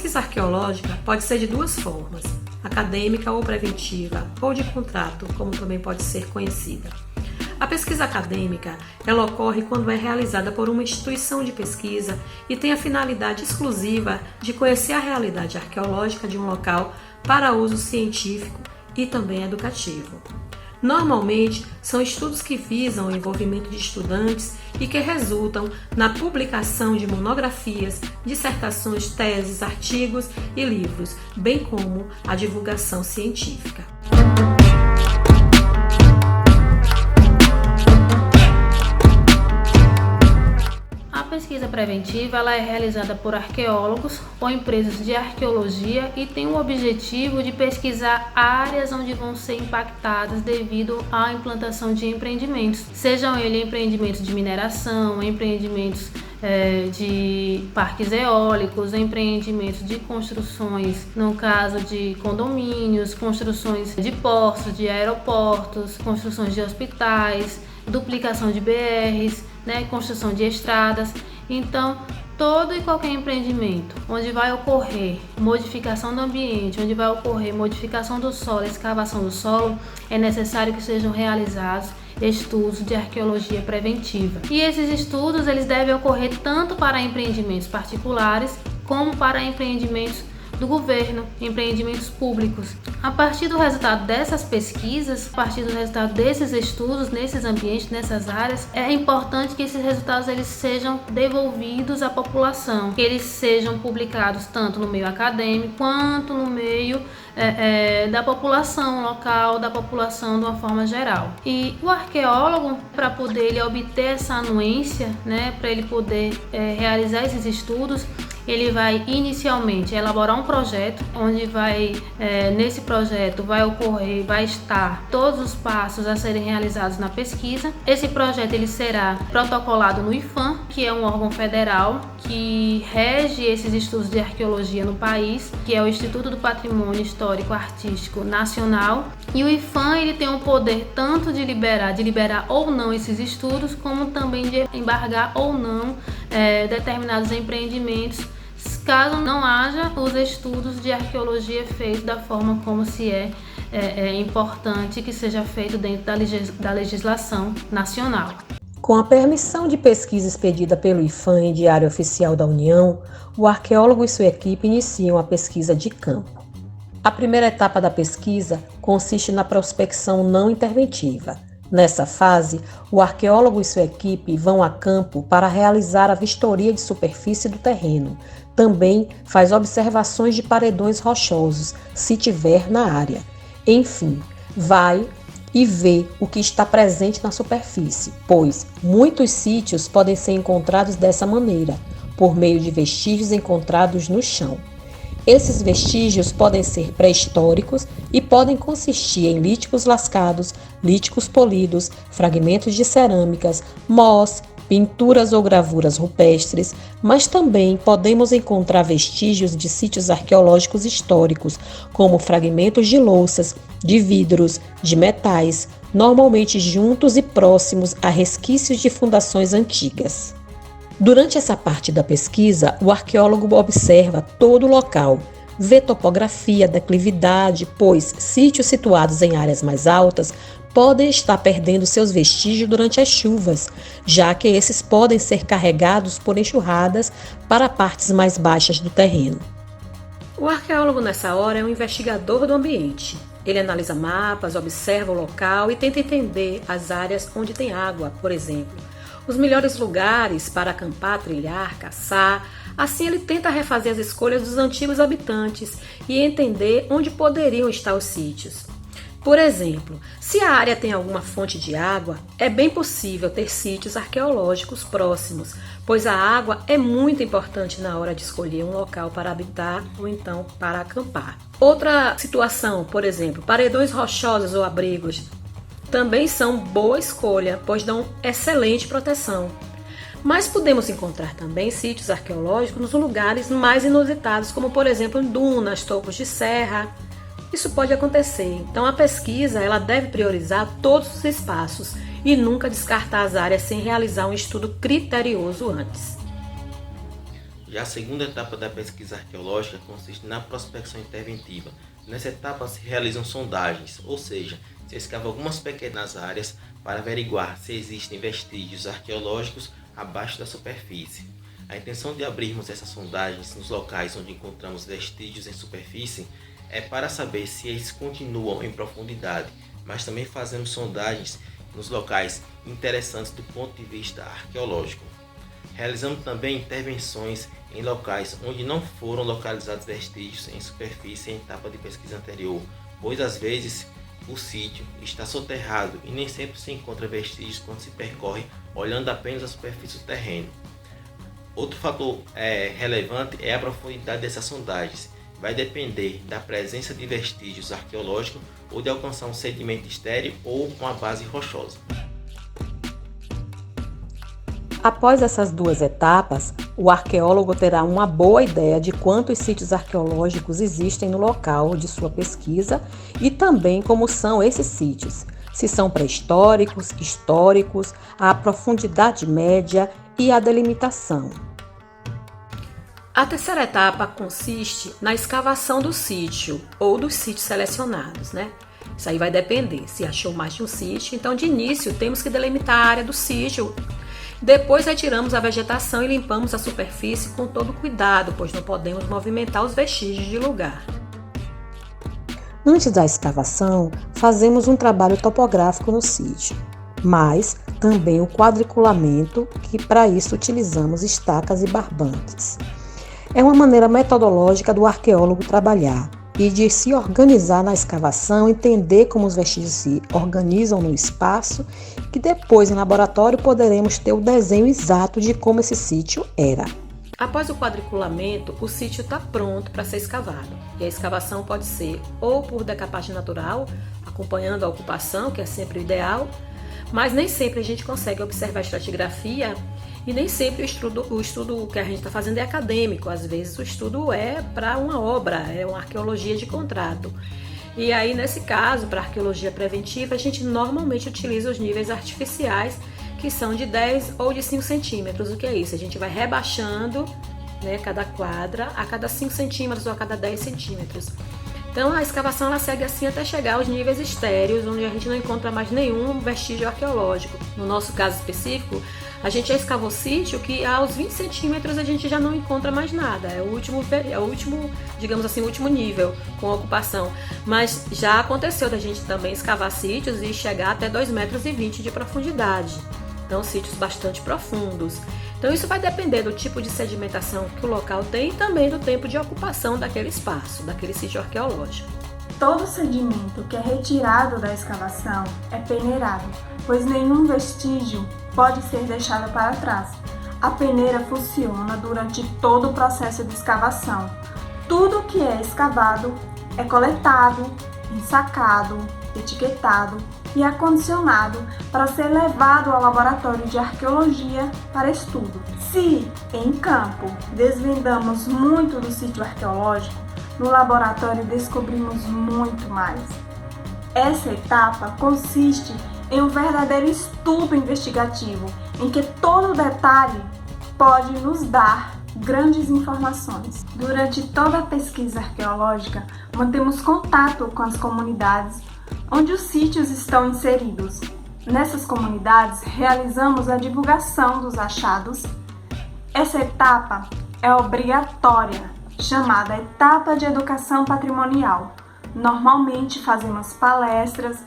pesquisa arqueológica pode ser de duas formas: acadêmica ou preventiva, ou de contrato, como também pode ser conhecida. A pesquisa acadêmica, ela ocorre quando é realizada por uma instituição de pesquisa e tem a finalidade exclusiva de conhecer a realidade arqueológica de um local para uso científico e também educativo. Normalmente, são estudos que visam o envolvimento de estudantes e que resultam na publicação de monografias, dissertações, teses, artigos e livros, bem como a divulgação científica. A pesquisa preventiva ela é realizada por arqueólogos ou empresas de arqueologia e tem o objetivo de pesquisar áreas onde vão ser impactadas devido à implantação de empreendimentos, sejam eles empreendimentos de mineração, empreendimentos de parques eólicos, empreendimentos de construções, no caso de condomínios, construções de portos, de aeroportos, construções de hospitais, duplicação de BRs, construção de estradas. Então, todo e qualquer empreendimento onde vai ocorrer modificação do ambiente, onde vai ocorrer modificação do solo, escavação do solo, é necessário que sejam realizados estudos de arqueologia preventiva. E esses estudos eles devem ocorrer tanto para empreendimentos particulares como para empreendimentos do governo, empreendimentos públicos. A partir do resultado dessas pesquisas, a partir do resultado desses estudos, nesses ambientes, nessas áreas, é importante que esses resultados eles sejam devolvidos à população, que eles sejam publicados tanto no meio acadêmico quanto no meio da população local, da população de uma forma geral. E o arqueólogo, para poder ele obter essa anuência, para ele poder realizar esses estudos, ele vai inicialmente elaborar um projeto, onde nesse projeto vai estar todos os passos a serem realizados na pesquisa. Esse projeto ele será protocolado no IPHAN, que é um órgão federal que rege esses estudos de arqueologia no país, que é o Instituto do Patrimônio Histórico Artístico Nacional. E o IPHAN ele tem o poder tanto de liberar ou não esses estudos, como também de embargar ou não determinados empreendimentos, caso não haja os estudos de arqueologia feitos da forma como se é importante que seja feito dentro da legislação nacional. Com a permissão de pesquisa expedida pelo IPHAN em Diário Oficial da União, o arqueólogo e sua equipe iniciam a pesquisa de campo. A primeira etapa da pesquisa consiste na prospecção não interventiva. Nessa fase, o arqueólogo e sua equipe vão a campo para realizar a vistoria de superfície do terreno. Também faz observações de paredões rochosos, se tiver na área. Enfim, vai e vê o que está presente na superfície, pois muitos sítios podem ser encontrados dessa maneira, por meio de vestígios encontrados no chão. Esses vestígios podem ser pré-históricos e podem consistir em líticos lascados, líticos polidos, fragmentos de cerâmicas, mós, pinturas ou gravuras rupestres, mas também podemos encontrar vestígios de sítios arqueológicos históricos, como fragmentos de louças, de vidros, de metais, normalmente juntos e próximos a resquícios de fundações antigas. Durante essa parte da pesquisa, o arqueólogo observa todo o local, vê topografia, declividade, pois sítios situados em áreas mais altas podem estar perdendo seus vestígios durante as chuvas, já que esses podem ser carregados por enxurradas para partes mais baixas do terreno. O arqueólogo nessa hora é um investigador do ambiente. Ele analisa mapas, observa o local e tenta entender as áreas onde tem água, por exemplo, os melhores lugares para acampar, trilhar, caçar. Assim ele tenta refazer as escolhas dos antigos habitantes e entender onde poderiam estar os sítios. Por exemplo, se a área tem alguma fonte de água, é bem possível ter sítios arqueológicos próximos, pois a água é muito importante na hora de escolher um local para habitar ou então para acampar. Outra situação, por exemplo, paredões rochosos ou abrigos, também são boa escolha, pois dão excelente proteção. Mas podemos encontrar também sítios arqueológicos nos lugares mais inusitados, como por exemplo em dunas, topos de serra. Isso pode acontecer, então a pesquisa ela deve priorizar todos os espaços e nunca descartar as áreas sem realizar um estudo criterioso antes. Já a segunda etapa da pesquisa arqueológica consiste na prospecção interventiva. Nessa etapa se realizam sondagens, ou seja, se escava algumas pequenas áreas para averiguar se existem vestígios arqueológicos abaixo da superfície. A intenção de abrirmos essas sondagens nos locais onde encontramos vestígios em superfície é para saber se eles continuam em profundidade, mas também fazemos sondagens nos locais interessantes do ponto de vista arqueológico. Realizamos também intervenções em locais onde não foram localizados vestígios em superfície em etapa de pesquisa anterior, pois às vezes o sítio está soterrado e nem sempre se encontra vestígios quando se percorre olhando apenas a superfície do terreno. Outro fator relevante é a profundidade dessas sondagens. Vai depender da presença de vestígios arqueológicos ou de alcançar um sedimento estéril ou uma base rochosa. Após essas duas etapas, o arqueólogo terá uma boa ideia de quantos sítios arqueológicos existem no local de sua pesquisa e também como são esses sítios, se são pré-históricos, históricos, a profundidade média e a delimitação. A terceira etapa consiste na escavação do sítio ou dos sítios selecionados, né? Isso aí vai depender, se achou mais de um sítio, então de início temos que delimitar a área do sítio. Depois retiramos a vegetação e limpamos a superfície com todo cuidado, pois não podemos movimentar os vestígios de lugar. Antes da escavação, fazemos um trabalho topográfico no sítio, mas também o quadriculamento, que para isso utilizamos estacas e barbantes. É uma maneira metodológica do arqueólogo trabalhar e de se organizar na escavação, entender como os vestígios se organizam no espaço, que depois em laboratório poderemos ter o desenho exato de como esse sítio era. Após o quadriculamento, o sítio está pronto para ser escavado. E a escavação pode ser ou por decapagem natural, acompanhando a ocupação, que é sempre o ideal, mas nem sempre a gente consegue observar a estratigrafia e nem sempre o estudo que a gente está fazendo é acadêmico. Às vezes o estudo é para uma obra, é uma arqueologia de contrato. E aí, nesse caso, para arqueologia preventiva, a gente normalmente utiliza os níveis artificiais, que são de 10 ou de 5 centímetros. O que é isso? A gente vai rebaixando, né, cada quadra a cada 5 centímetros ou a cada 10 centímetros. Então a escavação ela segue assim até chegar aos níveis estéreos, onde a gente não encontra mais nenhum vestígio arqueológico. No nosso caso específico, a gente já escavou sítio que aos 20 centímetros a gente já não encontra mais nada. É o último, digamos assim, o último nível com a ocupação. Mas já aconteceu da gente também escavar sítios e chegar até 2,20 metros de profundidade. Então sítios bastante profundos. Então isso vai depender do tipo de sedimentação que o local tem e também do tempo de ocupação daquele espaço, daquele sítio arqueológico. Todo sedimento que é retirado da escavação é peneirado, pois nenhum vestígio pode ser deixado para trás. A peneira funciona durante todo o processo de escavação. Tudo que é escavado é coletado, ensacado, etiquetado e acondicionado para ser levado ao laboratório de arqueologia para estudo. Se, em campo, desvendamos muito do sítio arqueológico, no laboratório descobrimos muito mais. Essa etapa consiste em um verdadeiro estudo investigativo, em que todo detalhe pode nos dar grandes informações. Durante toda a pesquisa arqueológica, mantemos contato com as comunidades onde os sítios estão inseridos. Nessas comunidades, realizamos a divulgação dos achados. Essa etapa é obrigatória, chamada etapa de educação patrimonial. Normalmente fazemos palestras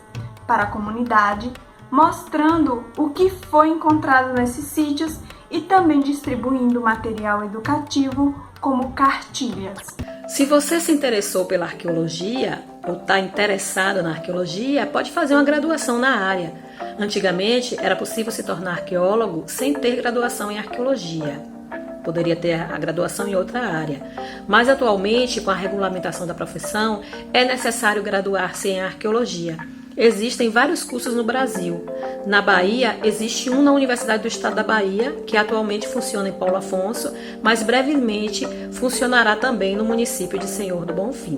para a comunidade, mostrando o que foi encontrado nesses sítios e também distribuindo material educativo como cartilhas. Se você se interessou pela arqueologia ou está interessado na arqueologia, pode fazer uma graduação na área. Antigamente era possível se tornar arqueólogo sem ter graduação em arqueologia. Poderia ter a graduação em outra área. Mas atualmente, com a regulamentação da profissão, é necessário graduar-se em arqueologia. Existem vários cursos no Brasil. Na Bahia, existe um na Universidade do Estado da Bahia, que atualmente funciona em Paulo Afonso, mas brevemente funcionará também no município de Senhor do Bonfim.